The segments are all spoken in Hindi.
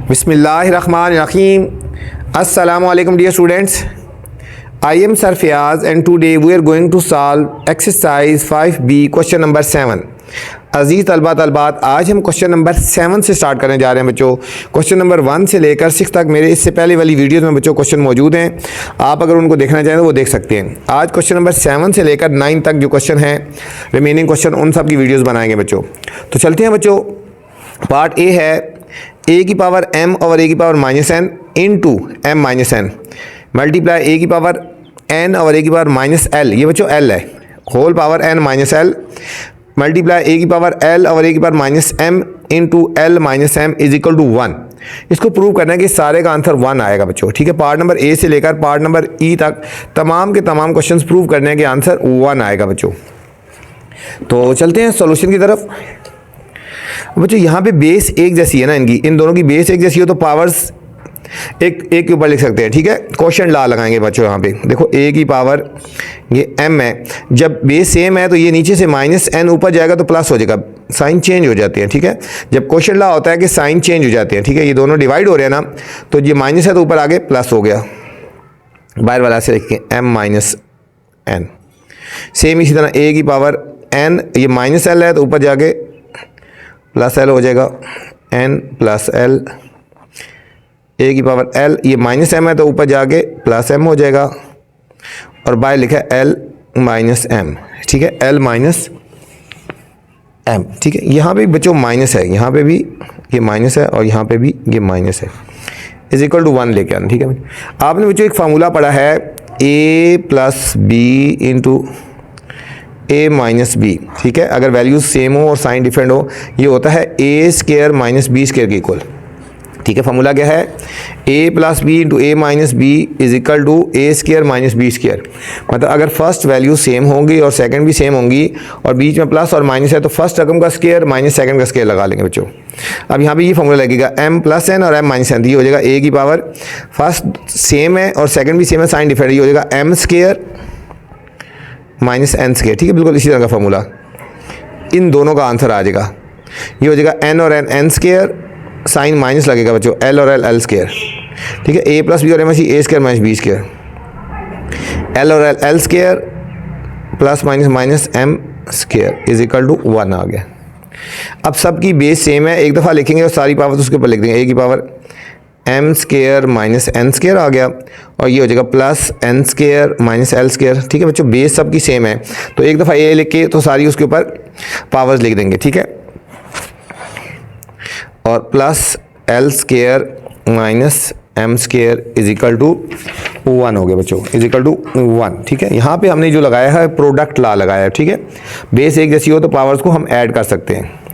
बिस्मिल्लाहिर्रहमानिर्रहीम। अस्सलामु अलैकुम dear students, I am Sir Fayaz and today we are going to solve exercise 5B question number 7। अजीज़ तलबा तलबात, आज हम क्वेश्चन नंबर 7 से स्टार्ट करने जा रहे हैं बच्चों। क्वेश्चन नंबर 1 से लेकर 6 तक मेरे इससे पहले वाली वीडियोस में बच्चों क्वेश्चन मौजूद हैं, आप अगर उनको देखना चाहें तो वो देख सकते हैं। आज क्वेश्चन नंबर 7 से लेकर 9 तक जो क्वेश्चन हैं, रिमेनिंग क्वेश्चन, उन सब की वीडियोज़ बनाएंगे बच्चों। तो चलते हैं बच्चों। पार्ट ए है ए की पावर m और ए की power minus N into M minus N multiply A की पावर n और ए की पावर माइनस एल, ये बच्चों l है, whole power n minus L multiply A की पावर l और ए की power minus m into L minus M is equal to 1। इसको प्रूव करना है कि सारे का आंसर 1 आएगा बच्चों। ठीक है, पार्ट नंबर ए से लेकर पार्ट नंबर ई तक तमाम के तमाम क्वेश्चंस प्रूव करने के आंसर 1 आएगा बच्चों। तो चलते हैं सॉल्यूशन की तरफ। बच्चों यहाँ पे बेस एक जैसी है ना, इनकी इन दोनों की बेस एक जैसी हो तो पावर्स एक के ऊपर लिख सकते हैं। ठीक है, क्वेश्चन ला लगाएंगे बच्चों। यहाँ पे देखो a की पावर ये m है, जब बेस सेम है तो ये नीचे से माइनस n ऊपर जाएगा तो प्लस हो जाएगा, साइन चेंज हो जाती है। ठीक है, जब क्वेश्चन ला होता है कि साइन चेंज हो जाते हैं। ठीक है, ये दोनों डिवाइड हो रहे हैं ना, तो ये माइनस है तो ऊपर आगे प्लस हो गया, बाहर वाला से लिख के m माइनस एन। सेम इसी तरह a की पावर n, ये माइनस l है तो ऊपर जाके प्लस एल हो जाएगा, n प्लस एल। ए की पावर l, ये माइनस m है तो ऊपर जाके प्लस m हो जाएगा, और बाहर लिखा है l माइनस m। ठीक है, l माइनस m। ठीक है, यहाँ पे बच्चों माइनस है, यहाँ पे भी ये माइनस है और यहाँ पे भी ये माइनस है, इज इक्वल टू 1 लेके आना। ठीक है, आपने बच्चों एक फार्मूला पढ़ा है a plus B into A minus B. ठीक है, अगर वैल्यूज सेम हो और साइन डिफरेंट हो, ये होता है A square minus B square के इक्वल। ठीक है, फार्मूला क्या है, a plus B into A minus B is equal to A square minus B square. मतलब अगर फर्स्ट वैल्यू सेम होंगी और सेकंड भी सेम होंगी और बीच में प्लस और माइनस है तो फर्स्ट रकम का स्क्वायर माइनस सेकंड का स्क्वायर लगा लेंगे बच्चों। अब यहाँ पे ये फार्मूला लगेगा m प्लस एन और m माइनस एन, ये हो जाएगा a की पावर फर्स्ट सेम है और सेकंड भी सेम है, साइन डिफरेंट, ये हो जाएगा m square minus N square. ठीक है, बिल्कुल इसी तरह का फार्मूला, इन दोनों का आंसर आ जाएगा। ये हो जाएगा n और n N square, sign minus लगेगा बच्चों, l और l एल स्क्वायर। ठीक है, a प्लस बी और M A square minus B square, l और l L square plus minus minus m square is equal to 1 आ गया। अब सबकी बेस सेम है, एक दफ़ा लिखेंगे और सारी पावर उसके ऊपर लिख देंगे, a की power m square minus N square आ गया, और ये हो जाएगा plus n square minus L square. ठीक है बच्चों, बेस सबकी सेम है तो एक दफ़ा a लिख के तो सारी उसके ऊपर पावर्स लिख देंगे। ठीक है, और plus L square minus M square is equal to 1 हो गया बच्चों, इज इक्वल टू 1। ठीक है, यहाँ पे हमने जो लगाया है प्रोडक्ट ला लगाया है। ठीक है, बेस एक जैसी हो तो पावर्स को हम ऐड कर सकते हैं।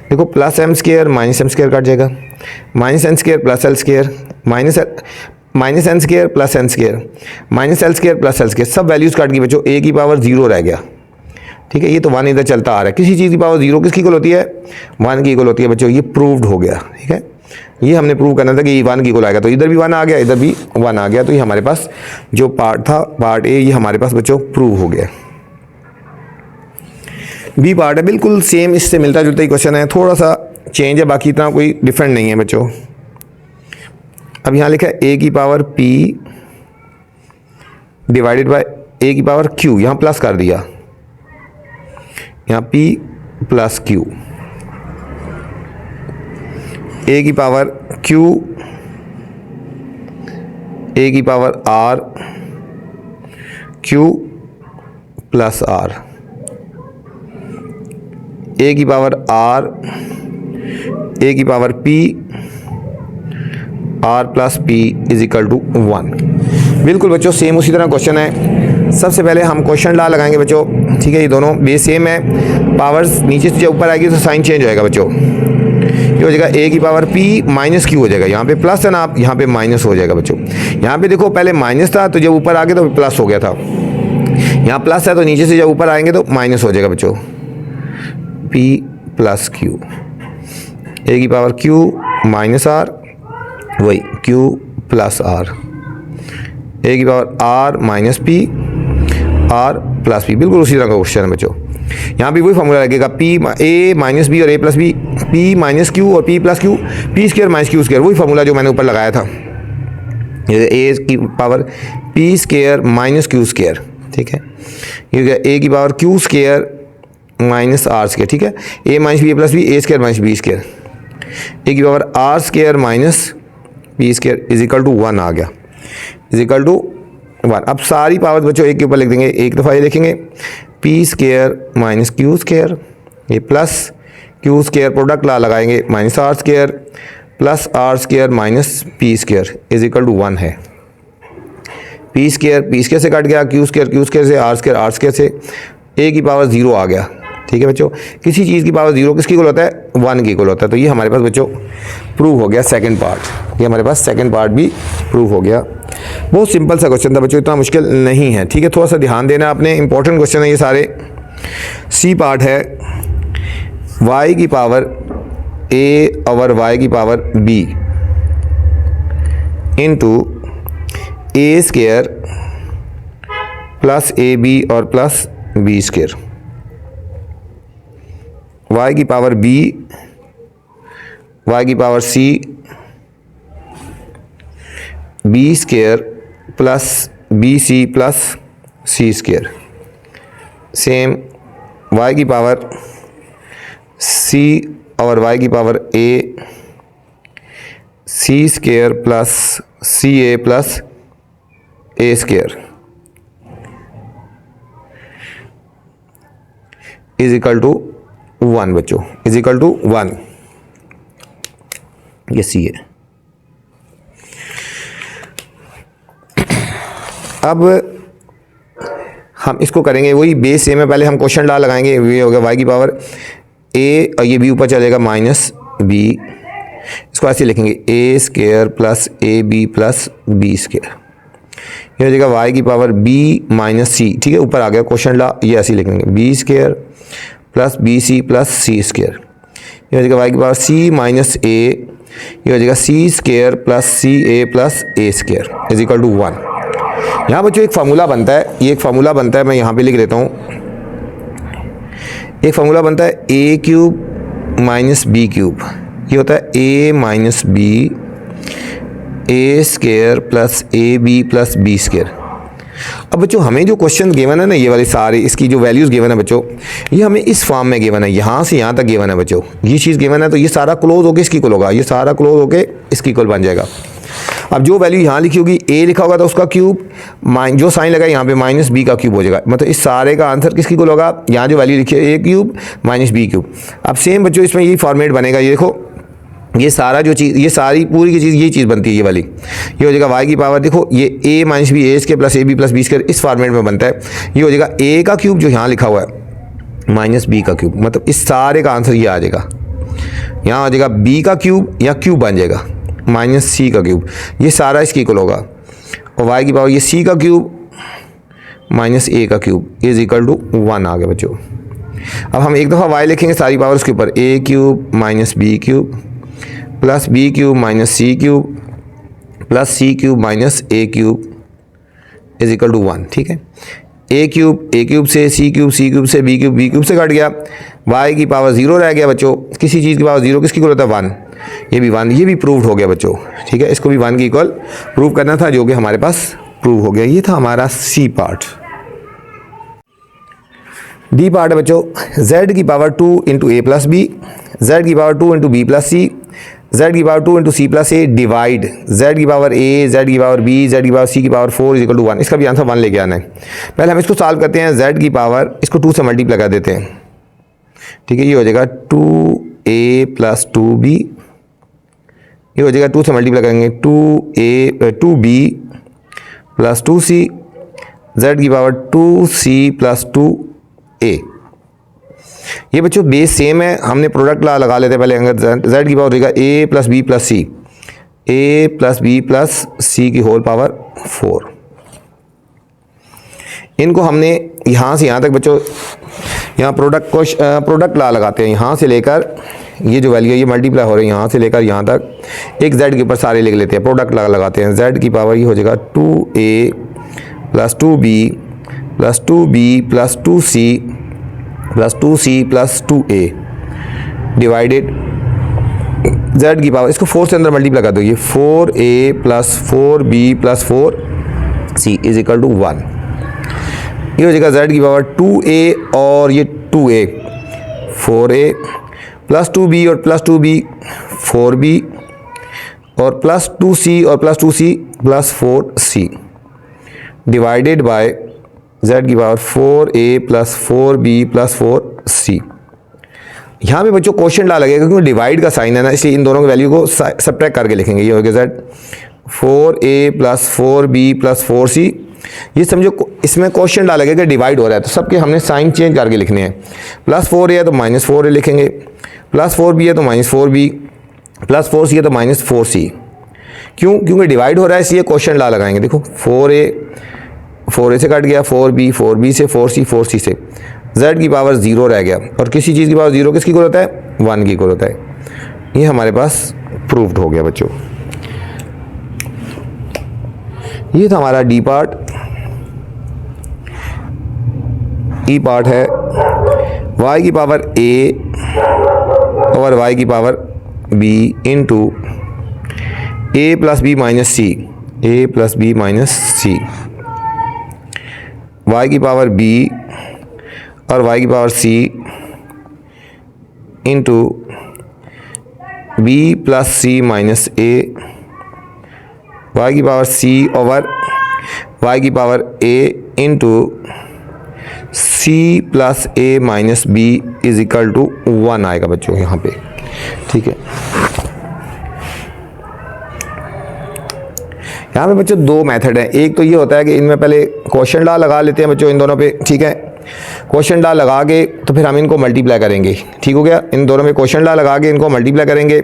देखो plus M square minus M square cut जाएगा, minus N square plus L square minus N square plus N square minus L square plus L square, सब वैल्यूज़ काट गई बच्चों, a की पावर 0 रह गया। ठीक है, ये तो 1 इधर चलता आ रहा है, किसी चीज़ की पावर 0 किसकी इक्वल होती है, 1 की इक्वल होती है बच्चों, ये प्रूव्ड हो गया। ठीक है, ये हमने प्रूव करना था कि ये 1 की इक्वल आएगा, तो इधर भी 1 आ गया, इधर भी 1 आ गया, तो ये हमारे पास जो पार्ट था पार्ट ए, ये हमारे पास बच्चों प्रूव हो गया। बी पार्ट है बिल्कुल सेम, इससे मिलता जुलता ही क्वेश्चन है, थोड़ा सा चेंज है, बाकी इतना कोई डिफरेंट नहीं है बच्चों। अब यहाँ लिखा है a की power p divided by a की पावर q, यहाँ प्लस कर दिया, यहाँ p प्लस q, a की पावर q, a की power r, q plus r, a की पावर r, a की power p, r plus p is equal to 1। बिल्कुल बच्चों सेम उसी तरह क्वेश्चन है। सबसे पहले हम क्वेश्चन ला लगाएंगे बच्चों। ठीक है, ये दोनों बेस सेम है, पावर्स नीचे से जब ऊपर आएगी तो साइन चेंज होएगा बच्चों, ये हो जाएगा a की पावर p माइनस q हो जाएगा, यहाँ पे प्लस है ना, आप यहाँ पे माइनस हो जाएगा बच्चों। यहाँ पे देखो पहले माइनस था तो जब ऊपर आ गया तो प्लस हो गया था, यहाँ प्लस है तो नीचे से जब ऊपर आएंगे तो माइनस हो जाएगा बच्चों, p प्लस q, a की पावर q माइनस r, वही q प्लस r, a की power r minus p, r plus p, बिल्कुल उसी तरह का क्वेश्चन है बच्चों। यहाँ भी वही फॉर्मूला लगेगा, पी ए माइनस बी और A plus B, P minus Q और P plus Q, P square minus Q square, वही फॉर्मूला जो मैंने ऊपर लगाया था, ए की power P square minus Q square, ठीक है। ये हो गया ए की power Q square minus are square, ठीक है। A minus B plus B, A square minus B square, A की power R square minus B square is equal to 1 आ गया, इज इक्वल टू 1। अब सारी पावर बच्चों एक के ऊपर लिख देंगे, एक दफ़ा ये लिखेंगे P square minus Q square, ये प्लस क्यू स्क्वायर प्रोडक्ट ला लगाएंगे minus are square plus are square minus P square is equal to 1 है। पी स्क्वायर से कट गया, क्यू स्क्वायर से, आर स्क्वायर से, ए की पावर 0 आ गया, ठीक है बच्चों। किसी चीज़ की पावर 0 किसकी इक्वल होता है, 1 की इक्वल होता है। तो ये हमारे पास बच्चों प्रूव हो गया सेकंड पार्ट, ये हमारे पास सेकंड पार्ट भी प्रूव हो गया। बहुत सिंपल सा क्वेश्चन था बच्चों, इतना मुश्किल नहीं है, ठीक है। थोड़ा सा ध्यान देना आपने, इंपॉर्टेंट क्वेश्चन है ये सारे। सी पार्ट है y की पावर a और y की power b into A square plus A B और प्लस बी स्क्वायर, y की पावर b, y की power c, B square plus B C plus सी स्क्वायर, सेम y की पावर c और y की power a, C square plus C A plus A square is equal to 1 बच्चों, इज इक्वल टू 1, ये सी है। अब हम इसको करेंगे वही बेस सेम है, पहले हम क्वेश्चन ला लगाएंगे, ये हो गया y की पावर a और ये b ऊपर चलेगा माइनस b, इसको ऐसे लिखेंगे A square plus A B plus B square, ये हो जाएगा y की पावर b माइनस सी, ठीक है। ऊपर आ गया क्वेश्चन ला, ये ऐसे लिखेंगे B square plus B C plus सी स्क्वायर, ये हो जाएगा y की पावर c माइनस a, ये हो जाएगा C square plus C A plus A square is equal to 1। यहाँ बच्चों एक फार्मूला बनता है, ये एक फार्मूला बनता है, मैं यहाँ पे लिख देता हूँ। एक फार्मूला बनता है A cube minus B cube, ये होता है A minus B A square plus A B plus B square. अब बच्चों हमें जो क्वेश्चन गिवन है ना, ये वाले सारे इसकी जो वैल्यूज़ गिवन है बच्चों, ये हमें इस फॉर्म में गिवन है, यहाँ से यहाँ तक गिवन है बच्चों, ये चीज़ गिवन है। तो ये सारा क्लोज होकर इसकी इक्वल होगा, ये सारा क्लोज होकर इसकी इक्वल बन जाएगा। अब जो वैल्यू यहाँ लिखी होगी a लिखा होगा तो उसका क्यूब, जो साइन लगा यहाँ पे माइनस बी का क्यूब हो जाएगा, मतलब इस सारे का आंसर किसकी इक्वल होगा, यहाँ जो वैल्यू लिखी है a cube minus B cube. अब सेम बच्चों इसमें यही फॉर्मेट बनेगा, ये देखो ये सारा जो चीज़, ये सारी पूरी की चीज़ ये चीज़ बनती है, ये वाली ये हो जाएगा y की पावर, देखो ये a minus B A square plus A B plus B square इस फॉर्मेट में बनता है। ये हो जाएगा a का क्यूब जो यहाँ लिखा हुआ है माइनस बी का क्यूब, मतलब इस सारे का आंसर ये आ जाएगा। यहाँ आ जाएगा b का क्यूब या क्यूब बन जाएगा माइनस सी का क्यूब, ये सारा इसकी इक्वल होगा, और y की पावर ये c का क्यूब माइनस a का क्यूब इज इक्वल टू 1 आ गया बच्चों। अब हम एक दफ़ा y लिखेंगे सारी पावर उसके ऊपर, a cube minus B cube plus B cube minus C cube plus C cube minus A cube is equal to 1, ठीक है। ए क्यूब से सी क्यूब से बी क्यूब से कट गया, y की पावर 0 रह गया बच्चों। किसी चीज़ की पावर 0 किसकी इक्वल होता है 1, ये भी 1, ये भी प्रूव्ड हो गया बच्चों, ठीक है। इसको भी 1 की इक्वल प्रूव करना था, जो कि हमारे पास प्रूव हो गया। ये था हमारा सी पार्ट। डी पार्ट है बच्चों, z की पावर 2 इंटू ए प्लस बी, z की पावर 2 इंटू बी प्लस सी, z की पावर 2 इंटू सी प्लस ए डिवाइड z की पावर a, z की पावर b, z की पावर c की पावर 4 इज इक्वल टू 1। इसका भी आंसर 1 लेके आना है। पहले हम इसको सॉल्व करते हैं, z की पावर इसको 2 से मल्टीप्लाई कर देते हैं, ठीक है। ये हो जाएगा 2a प्लस 2b, ये हो जाएगा 2 से मल्टीप्लाई करेंगे 2b प्लस 2c, z की पावर 2c प्लस 2a। ये बच्चों बेस सेम है, हमने प्रोडक्ट लगा लेते हैं पहले। अगर z की पावर देगा a plus B plus C, a plus B plus C की होल पावर 4। इनको हमने यहाँ से यहाँ तक बच्चों, यहाँ प्रोडक्ट ला लगाते हैं, यहाँ से लेकर ये जो वैल्यू है ये मल्टीप्लाई हो रही है, यहाँ से लेकर यहाँ तक एक z के ऊपर सारे लिख लेते हैं, प्रोडक्ट लगाते हैं। z की पावर ये हो जाएगा 2a plus 2b plus 2b plus 2c plus 2c plus 2a divided z की पावर, इसको 4 से अंदर मल्टीप्लाई कर दो, ये 4a plus 4b plus 4c is equal to 1। ये हो जाएगा z की पावर 2a और ये 2a 4a प्लस 2b और प्लस 2b 4b और प्लस 2c और plus 2c plus 4c divided by z की power 4a plus 4b plus 4c। यहाँ पे बच्चों क्वेश्चन डाला लगेगा क्योंकि डिवाइड का साइन है ना, इसलिए इन दोनों की वैल्यू को सब्ट्रैक्ट करके लिखेंगे। ये हो गया z 4a plus 4b plus 4c। ये समझो इसमें क्वेश्चन डाला गया कि डिवाइड हो रहा है तो सबके हमने साइन चेंज करके लिखने हैं। प्लस 4a है तो माइनस 4a लिखेंगे, प्लस 4b है तो माइनस 4b, प्लस 4c है तो माइनस 4c। क्यों? क्योंकि डिवाइड हो रहा है इसलिए क्वेश्चन ला लगाएंगे। देखो 4a से कट गया, 4b से, 4c से, z की पावर 0 रह गया और किसी चीज़ की पावर 0 किसकी इक्वल होता है? 1 की इक्वल होता है। ये हमारे पास प्रूव्ड हो गया बच्चों। ये था हमारा डी पार्ट। ई पार्ट है y की पावर a और y की power b into a plus B minus सी, a प्लस बी माइनस सी, y की पावर b और y की power c into b plus C minus a, y की पावर c ओवर y की power a into c plus a minus b is equal to 1 आएगा बच्चों यहाँ पे। ठीक है, यहाँ पे बच्चों दो मेथड है। एक तो ये होता है कि इनमें पहले क्वेश्चन डाल लगा लेते हैं बच्चों इन दोनों पे। ठीक है, क्वेश्चन डाल लगा के तो फिर हम इनको मल्टीप्लाई करेंगे। ठीक हो गया, इन दोनों में क्वेश्चन डाल लगा के इनको मल्टीप्लाई करेंगे।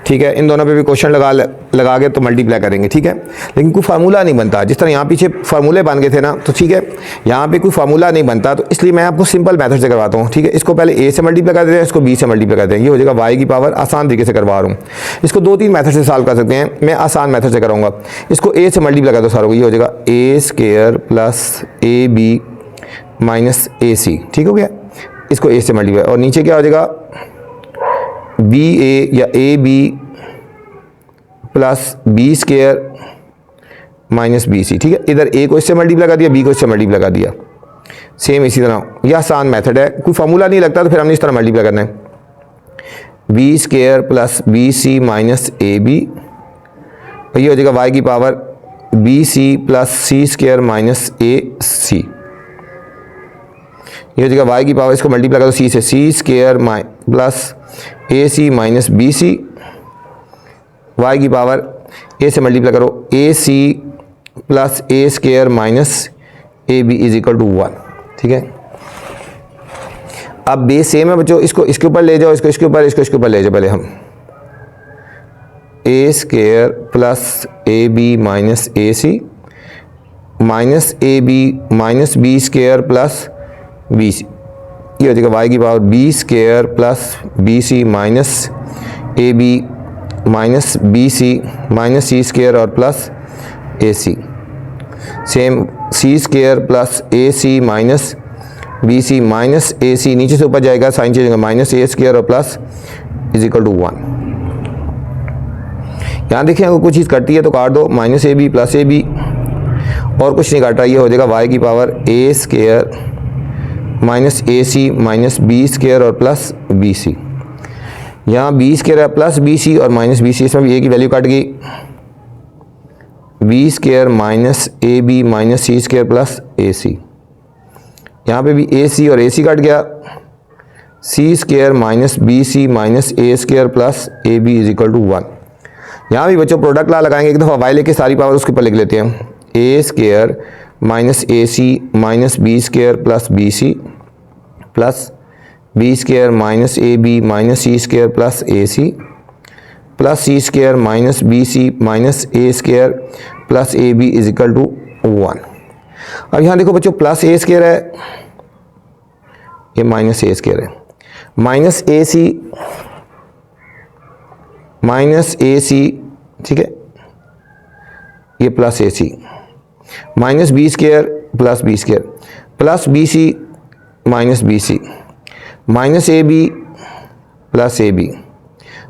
ठीक है, इन दोनों पे भी क्वेश्चन लगा के तो मल्टीप्लाई करेंगे। ठीक है, लेकिन कोई फार्मूला नहीं बनता। जिस तरह यहाँ पीछे फार्मूले बन गए थे ना, तो ठीक है यहाँ पे कोई फार्मूला नहीं बनता, तो इसलिए मैं आपको सिंपल मेथड से करवाता हूँ। ठीक है, इसको पहले a से मल्टीप्लाई कर देते हैं, इसको b से मल्टीप्लाई करते हैं। ये हो जाएगा y की पावर, आसान तरीके से करवा रहा हूँ। इसको 2-3 मेथड से सॉल्व कर सकते हैं, मैं आसान मेथड से कराऊंगा। इसको a से मल्टीप्लाई कर दो सारों को, ये हो जाएगा a square plus ab minus ए सी। ठीक हो गया, इसको a से मल्टीप्लाई, और नीचे क्या हो जाएगा बी ए या a B plus B square minus B c. ठीक है, इधर a को इससे मल्टीप्लाई कर दिया, b को इससे मल्टीप्लाई कर दिया। सेम इसी तरह, यह आसान मेथड है, कोई फार्मूला नहीं लगता तो फिर हमने इस तरह मल्टीप्लाई करना है। B square plus B C minus ए बी, ये हो जाएगा y की पावर बी सी प्लस सी स्क्वायर माइनस ए सी। ये हो जाएगा y की पावर, इसको मल्टीप्लाई करो c से, सी स्क्वायर प्लस ए सी माइनस बी सी, y की पावर a से मल्टीप्लाई करो A C plus A square minus A B is equal to 1। ठीक है, अब बेस सेम है बच्चों, इसको इसके ऊपर ले जाओ, इसको इसके ऊपर, इसको इसके ऊपर ले जाओ। पहले हम A square plus A B minus A C minus A B minus B square plus B C, ये हो जाएगा y की power B square plus B C minus A B minus B C minus C square और प्लस ए C. Same C square plus ए सी माइनस बी सी माइनस ए सी, नीचे से ऊपर जाएगा साइन चेंज होगा, माइनस ए स्क्वायर और प्लस इज इक्वल टू 1। यहाँ देखिए अगर कुछ चीज़ कटती है तो काट दो, minus A B plus A B, और कुछ नहीं काट रहा। ये हो जाएगा y की power A square minus A C minus B square और प्लस बी सी। यहाँ बी स्क्वायर है प्लस बी सी और माइनस बी सी, इसमें भी a की वैल्यू कट गई, B square minus A B minus C square plus A C. यहाँ पे भी ए सी और ए सी कट गया, C square minus B C minus A square plus A B is equal to 1। यहाँ भी बच्चों प्रोडक्ट ला लगाएंगे, एक दफ़ा y लेके सारी पावर उसके ऊपर लिख लेते हैं। A square minus A C minus B square plus B C plus B square minus A B minus C square plus A C plus C square minus B C minus A square plus A B is equal to 1। अब यहाँ देखो बच्चों प्लस ए स्क्वायर है, ये माइनस ए स्क्वायर है, माइनस ए सी माइनस ए सी, ठीक है, ये plus A C minus B square plus B square plus B C minus B C, minus A B plus A B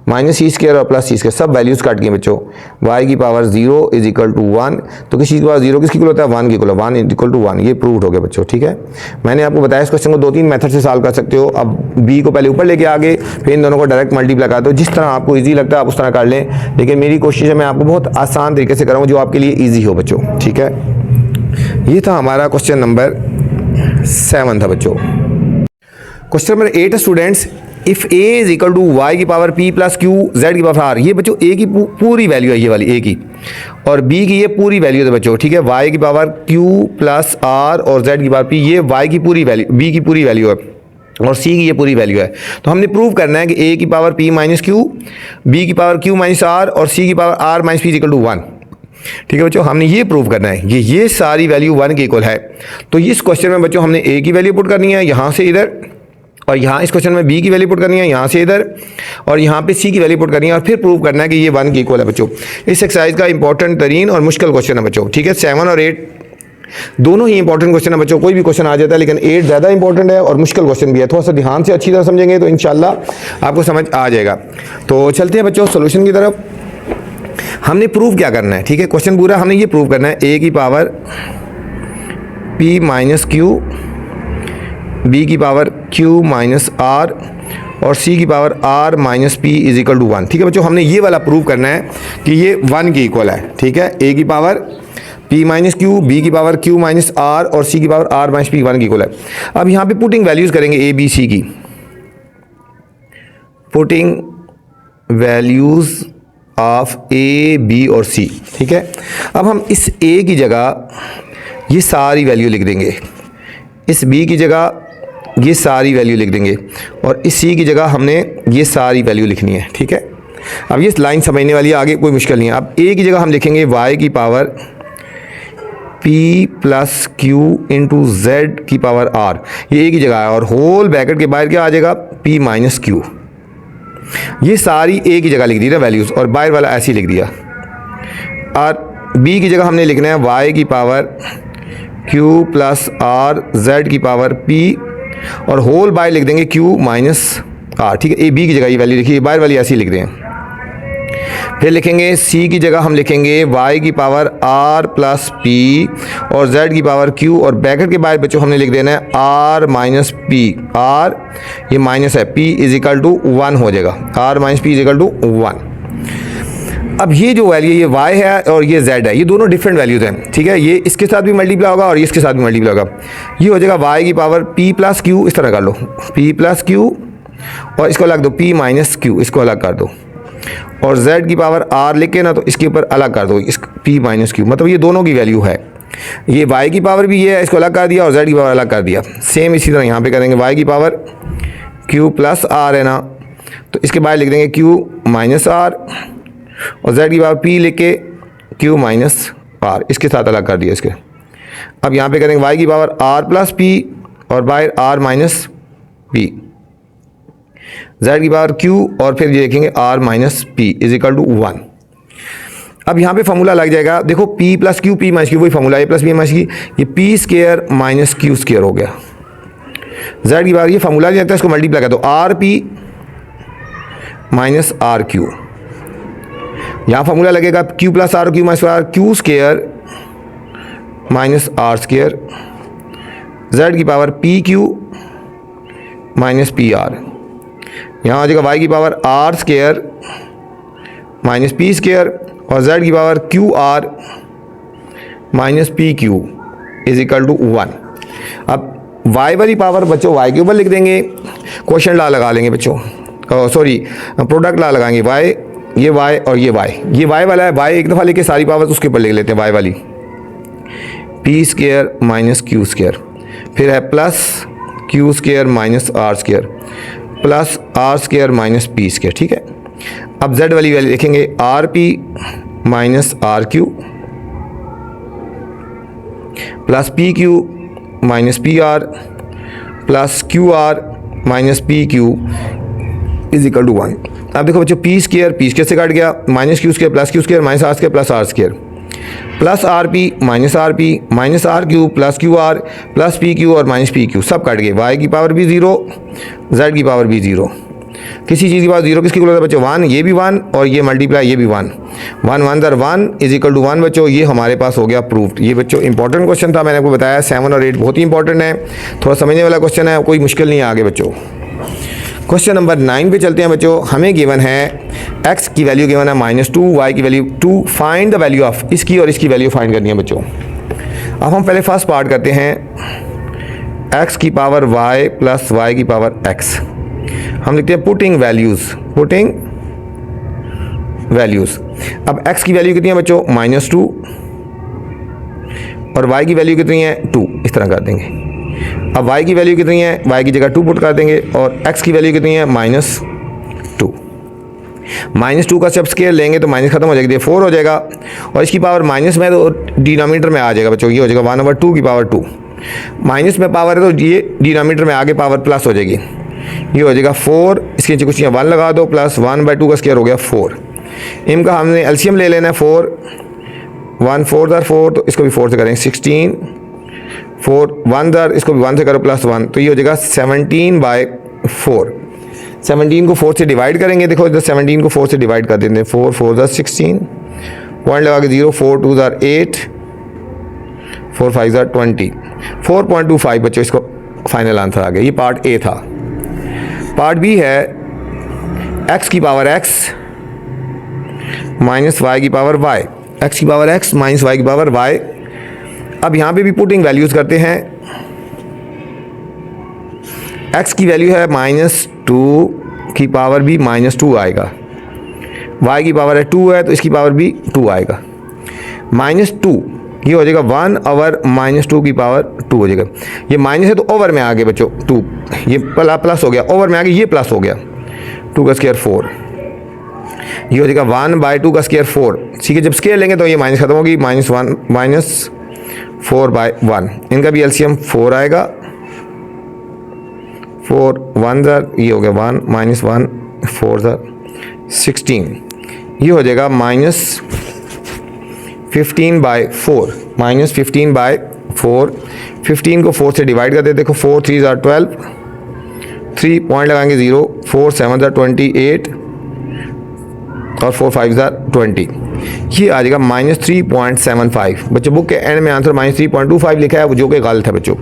minus C square और प्लस सी स्क्वायर, सब वैल्यूज़ काट गए बच्चों। y की पावर 0 इज इक्वल टू 1, तो किसी की पावर 0 किसकी इक्वल होता है, 1 की इक्वल, 1 इज इक्वल टू 1, ये प्रूव हो गया बच्चों। ठीक है, मैंने आपको बताया इस क्वेश्चन को 2-3 मेथड से सॉल्व कर सकते हो। अब b को पहले ऊपर लेके आगे, फिर इन दोनों को डायरेक्ट मल्टीप्लाई कर दो, जिस तरह आपको ईजी लगता है आप उस तरह कर लें, लेकिन मेरी कोशिश है मैं आपको बहुत आसान तरीके से कराऊँ जो आपके लिए ईजी हो बच्चों। ठीक है, ये था हमारा क्वेश्चन नंबर 7 था बच्चों। Question number 8 students, if a is equal to Y की power p plus Q Z की पावर r, ये बच्चों a की पूरी वैल्यू है, ये वाली a की, और b की ये पूरी वैल्यू है बच्चों। ठीक है, y की पावर q प्लस r और z की पावर p, ये y की पूरी वैल्यू, b की पूरी वैल्यू है और c की ये पूरी वैल्यू है। तो हमने प्रूव करना है कि a की power p minus q, b की पावर q माइनस r और c की power r minus p is equal to 1। ठीक है बच्चों, हमने ये प्रूव करना है, ये सारी वैल्यू 1 के इक्वल है। तो इस क्वेश्चन में बच्चों हमने a की वैल्यू पुट करनी है यहाँ से इधर, और यहाँ इस क्वेश्चन में b की वैल्यू पुट करनी है यहाँ से इधर, और यहाँ पे c की वैल्यू पुट करनी है, और फिर प्रूव करना है कि ये 1 के इक्वल है बच्चों। इस एक्सरसाइज का इंपॉर्टेंट तरीन और मुश्किल क्वेश्चन है बच्चों। ठीक है, 7 और 8 दोनों ही इंपॉर्टेंट क्वेश्चन है बच्चों, कोई भी क्वेश्चन आ जाता है, लेकिन 8 ज़्यादा इंपॉर्टेंट है और मुश्किल क्वेश्चन भी है। थोड़ा सा ध्यान से अच्छी तरह समझेंगे तो इंशाल्लाह आपको समझ आ जाएगा। तो चलते हैं बच्चों सोल्यूशन की तरफ। हमने प्रूव क्या करना है, ठीक है, क्वेश्चन पूरा हमने ये प्रूव करना है, a की power p minus q, b की पावर q माइनस r और c की power r minus p is equal to 1। ठीक है बच्चों, हमने ये वाला प्रूव करना है कि ये 1 के इक्वल है। ठीक है, a की power p minus q, b की पावर q माइनस r और c की पावर r माइनस p 1 के इक्वल है। अब यहाँ पे पुटिंग वैल्यूज़ करेंगे a b c की, putting values of a b और c। ठीक है, अब हम इस a की जगह ये सारी वैल्यू लिख देंगे, इस b की जगह ये सारी वैल्यू लिख देंगे, और इस c की जगह हमने ये सारी वैल्यू लिखनी है। ठीक है, अब ये लाइन समझने वाली है, आगे कोई मुश्किल नहीं है। अब a की जगह हम लिखेंगे y की power p plus Q into Z की पावर r, ये a की जगह है, और होल ब्रैकेट के बाहर क्या आ जाएगा, p माइनस क्यू। ये सारी a की जगह लिख दी ना वैल्यूज़, और बाहर वाला ऐसे ही लिख दिया। और b की जगह हमने लिखना है y की power q plus r z की पावर p, और होल बाय लिख देंगे q माइनस r। ठीक है, a b की जगह ये वैल्यू लिखिए, बाहर वाली ऐसी लिख दें। फिर लिखेंगे c की जगह हम लिखेंगे y की पावर r प्लस p और z की पावर q, और ब्रैकेट के बाहर बच्चों हमने लिख देना है r माइनस p, r ये माइनस है, p इज इक्वल टू 1 हो जाएगा, r minus p is equal to 1। अब ये जो वैल्यू ये y है और ये z है, ये दोनों डिफरेंट वैल्यूज़ हैं। ठीक है, ये इसके साथ भी मल्टीप्लाई होगा और ये इसके साथ भी मल्टीप्लाई होगा। ये हो जाएगा y की पावर p प्लस क्यू, इस तरह कर लो, p प्लस क्यू, और इसको अलग दो, p माइनस क्यू, इसको अलग कर दो, और z की पावर r लिख के ना तो इसके ऊपर अलग कर दो, इस p माइनस क्यू, मतलब ये दोनों की वैल्यू है। ये y की पावर भी ये है, इसको अलग कर दिया, और z की पावर अलग कर दिया। सेम इसी तरह यहाँ पे करेंगे, y की पावर q प्लस r है ना, तो इसके बाद लिख देंगे q माइनस r, और z की पावर p लिख के q माइनस r, इसके साथ अलग कर दिया इसके। अब यहाँ पे करेंगे y की पावर r प्लस p और बाहर r माइनस p, z की पावर q और फिर ये लिखेंगे r minus p is equal to 1। अब यहाँ पे फॉर्मूला लग जाएगा, देखो p plus Q, p minus Q, वही फॉर्मूला a प्लस b माइनस की, ये p square minus q square हो गया। z की पावर ये फॉर्मूला नहीं लगता, इसको मल्टीप्लाई कर दो, r p minus r q, यहाँ फॉर्मूला लगेगा q plus r q minus r, q square minus r square, z की power p q minus p r, यहाँ आ जाएगा y की power r square minus p square, और z की power q r minus p q is equal to 1। अब y वाली पावर बच्चों y के ऊपर लिख देंगे, क्वेश्चन लॉ लगा लेंगे बच्चों, सॉरी प्रोडक्ट लॉ लगाएंगे, y ये y और ये y वाला है, y एक दफ़ा लेके सारी पावर उसके ऊपर लिख लेते हैं, y वाली p square minus q square, फिर है plus q square minus r square plus r square minus p square. ठीक है, अब z वाली वैल्यू लिखेंगे r p minus r q plus p q minus p r plus q r minus p q is equal to 1। अब देखो बच्चों पी स्क्वायर से काट गया, minus Q square plus Q square minus are square plus are square, plus r p minus r q plus q r plus p q और माइनस पी क्यू सब कट गए। वाई की पावर भी ज़ीरो, जेड की पावर भी ज़ीरो। किसी चीज़ की पावर ज़ीरो किसकी होता है बच्चों? वन, ये भी वन और ये मल्टीप्लाई ये भी वन। वन वन दर one is equal to one बच्चों। ये हमारे पास हो गया प्रूफ्ड। ये बच्चों इंपॉर्टेंट क्वेश्चन था, मैंने आपको बताया 7 और 8 बहुत ही इंपॉर्टेंट है, थोड़ा समझने वाला क्वेश्चन है, कोई मुश्किल नहीं है आगे बच्चों। क्वेश्चन नंबर 9 पे चलते हैं बच्चों। हमें गिवन है x की वैल्यू गिवन है -2, y की value 2। Find the value of, इसकी और इसकी वैल्यू फाइंड करनी है बच्चों। अब हम पहले फर्स्ट पार्ट करते हैं x की पावर y प्लस y की पावर x। हम लिखते हैं पुटिंग वैल्यूज़। अब x की वैल्यू कितनी है बच्चों? -2 और y की वैल्यू कितनी है? 2। इस तरह कर देंगे। अब y की वैल्यू कितनी है? y की जगह 2 पुट कर देंगे और x की वैल्यू कितनी है? -2। -2 का जब स्केयर लेंगे तो माइनस खत्म हो जाएगी, 4 हो जाएगा और इसकी पावर माइनस में तो डिनोमिनेटर में आ जाएगा बच्चों। ये हो जाएगा 1/2 की पावर 2। माइनस में पावर है तो ये डिनोमिनेटर में आगे पावर प्लस हो जाएगी। ये हो जाएगा 4, इसके नीचे कुछ यहाँ 1 लगा दो, प्लस 1/2 का स्केयर हो गया 4। इनका हमने एलसीएम ले लेना है 4, 1 4 दर 4 तो इसको भी 4 से करेंगे 16, 4 1 दर इसको भी 1 से करो प्लस 1 तो ये हो जाएगा 17/4। 17 को 4 से डिवाइड करेंगे, देखो इधर 17 को 4 से डिवाइड कर देते हैं। 4 4 दर 16, पॉइंट लगा के 0, 4 2 दर 8, 4 5 दर 20, 4.25 बच्चों इसको फाइनल आंसर आ गया। ये पार्ट ए था। पार्ट बी है x की पावर x माइनस y की पावर y, x की पावर x माइनस y की पावर y। अब यहाँ पे भी पुटिंग वैल्यूज़ करते हैं। x की वैल्यू है -2 की पावर भी -2 आएगा, y की पावर है 2 है तो इसकी पावर भी 2 आएगा। -2 ये हो जाएगा 1 ओवर -2 की पावर 2 हो जाएगा। ये माइनस है तो ओवर में आ गया बच्चों 2, ये प्लस हो गया, ओवर में आ गया ये प्लस हो गया, 2 का स्क्वायर 4। ये हो जाएगा 1/2 का स्क्वायर 4। ठीक है, जब स्क्वायर लेंगे तो ये माइनस खत्म होगी, -4/1। इनका भी एलसीएम 4 आएगा, 4 1 दर ये हो गया 1 -1 4 दर 16। ये हो जाएगा -15/4, -15/4। 15 को 4 से डिवाइड कर देते, देखो 4 3 दर 12, 3 पॉइंट लगाएंगे 0, 4 7 दर 28 और 4 5 दर 20। ये आ जाएगा -3.75। बच्चों बुक के एंड में आंसर -3.25 लिखा है, जो कि गलत है बच्चों।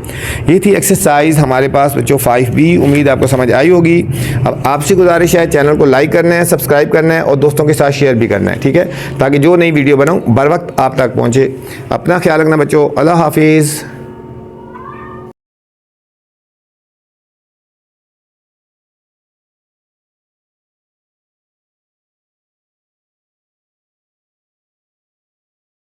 ये थी एक्सरसाइज हमारे पास बच्चों 5B। उम्मीद आपको समझ आई होगी। अब आपसे गुजारिश है चैनल को लाइक करना है, सब्सक्राइब करना है और दोस्तों के साथ शेयर भी करना है, ठीक है, ताकि जो नई वीडियो बनाऊँ बर वक्त आप तक पहुँचे। अपना ख्याल रखना बच्चों। अल्लाह हाफिज़।